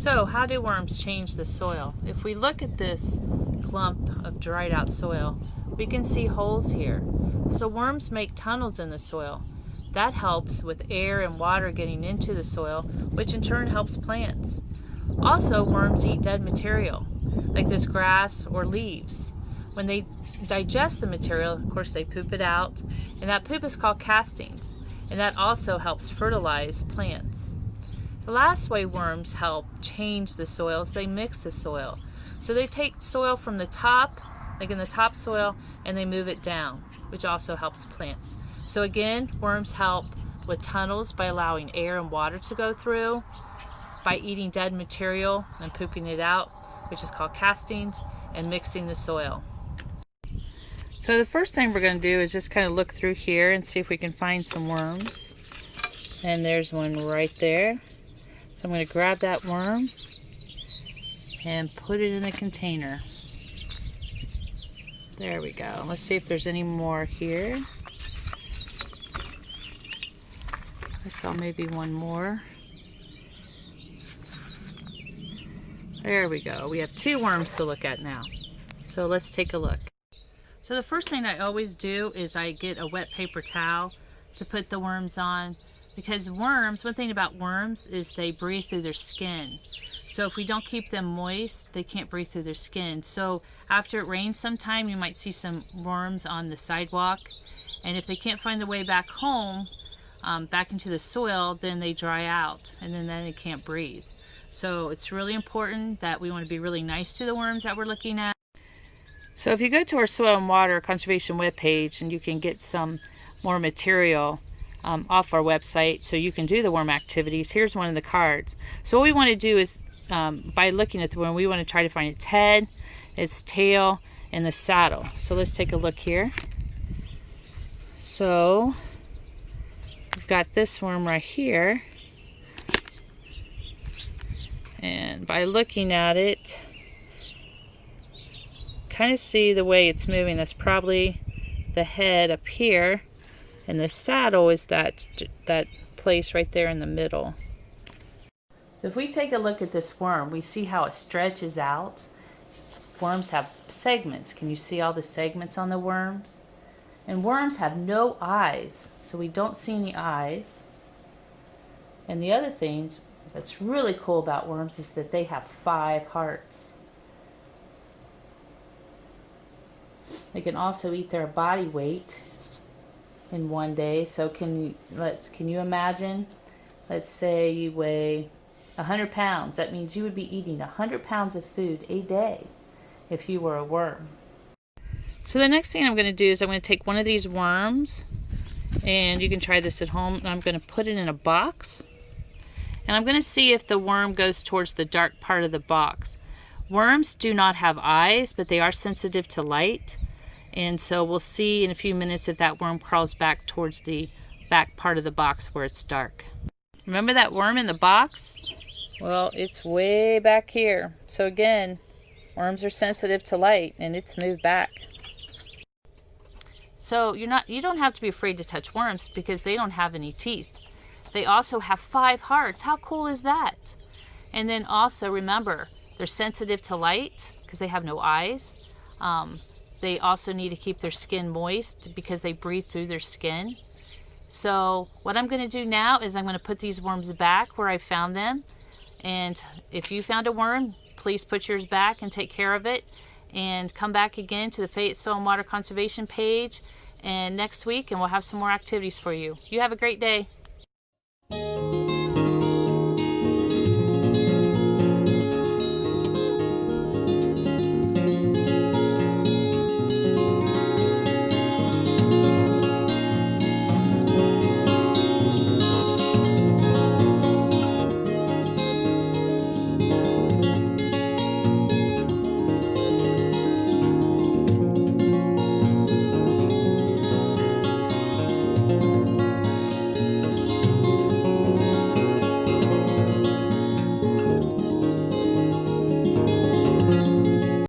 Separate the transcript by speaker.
Speaker 1: So how do worms change the soil? If we look at this clump of dried out soil, we can see holes here. So worms make tunnels in the soil. That helps with air and water getting into the soil, which in turn helps plants. Also, worms eat dead material, like this grass or leaves. When they digest the material, of course, they poop it out, and that poop is called castings, and that also helps fertilize plants. The last way worms help change the soil is they mix the soil. So they take soil from the top, like in the top soil, and they move it down, which also helps plants. So again, worms help with tunnels by allowing air and water to go through, by eating dead material and pooping it out, which is called castings, and mixing the soil. So the first thing we're going to do is just kind of look through here and see if we can find some worms. And there's one right there. So I'm going to grab that worm and put it in a container. There we go. Let's see if there's any more here. I saw maybe one more. There we go. We have 2 worms to look at now. So let's take a look. So the first thing I always do is I get a wet paper towel to put the worms on, because worms, one thing about worms is they breathe through their skin. So if we don't keep them moist, they can't breathe through their skin. So after it rains sometime, you might see some worms on the sidewalk. And if they can't find their way back home, back into the soil, then they dry out, and then they can't breathe. So it's really important that we want to be really nice to the worms that we're looking at. So if you go to our Soil and Water Conservation webpage, and you can get some more material off our website so you can do the worm activities. Here's one of the cards. So what we want to do is, by looking at the worm, we want to try to find its head, its tail, and the saddle. So let's take a look here. So we've got this worm right here. And by looking at it, kind of see the way it's moving. That's probably the head up here, and the saddle is that place right there in the middle. So if we take a look at this worm, we see how it stretches out. Worms have segments. Can you see all the segments on the worms? And worms have no eyes, so we don't see any eyes. And the other things that's really cool about worms is that they have 5 hearts. They can also eat their body weight in one day. So can you imagine? Let's say you weigh 100 pounds. That means you would be eating 100 pounds of food a day if you were a worm. So the next thing I'm going to do is I'm going to take one of these worms, and you can try this at home, and I'm going to put it in a box, and I'm going to see if the worm goes towards the dark part of the box. Worms do not have eyes, but they are sensitive to light. And so we'll see in a few minutes if that worm crawls back towards the back part of the box where it's dark. Remember that worm in the box? Well, it's way back here. So again, worms are sensitive to light, and it's moved back. So you don't have to be afraid to touch worms because they don't have any teeth. They also have 5 hearts. How cool is that? And then also remember, they're sensitive to light because they have no eyes. They also need to keep their skin moist because they breathe through their skin. So what I'm going to do now is I'm going to put these worms back where I found them. And if you found a worm, please put yours back and take care of it. And come back again to the Fayette Soil and Water Conservation page and next week, and we'll have some more activities for you. You have a great day.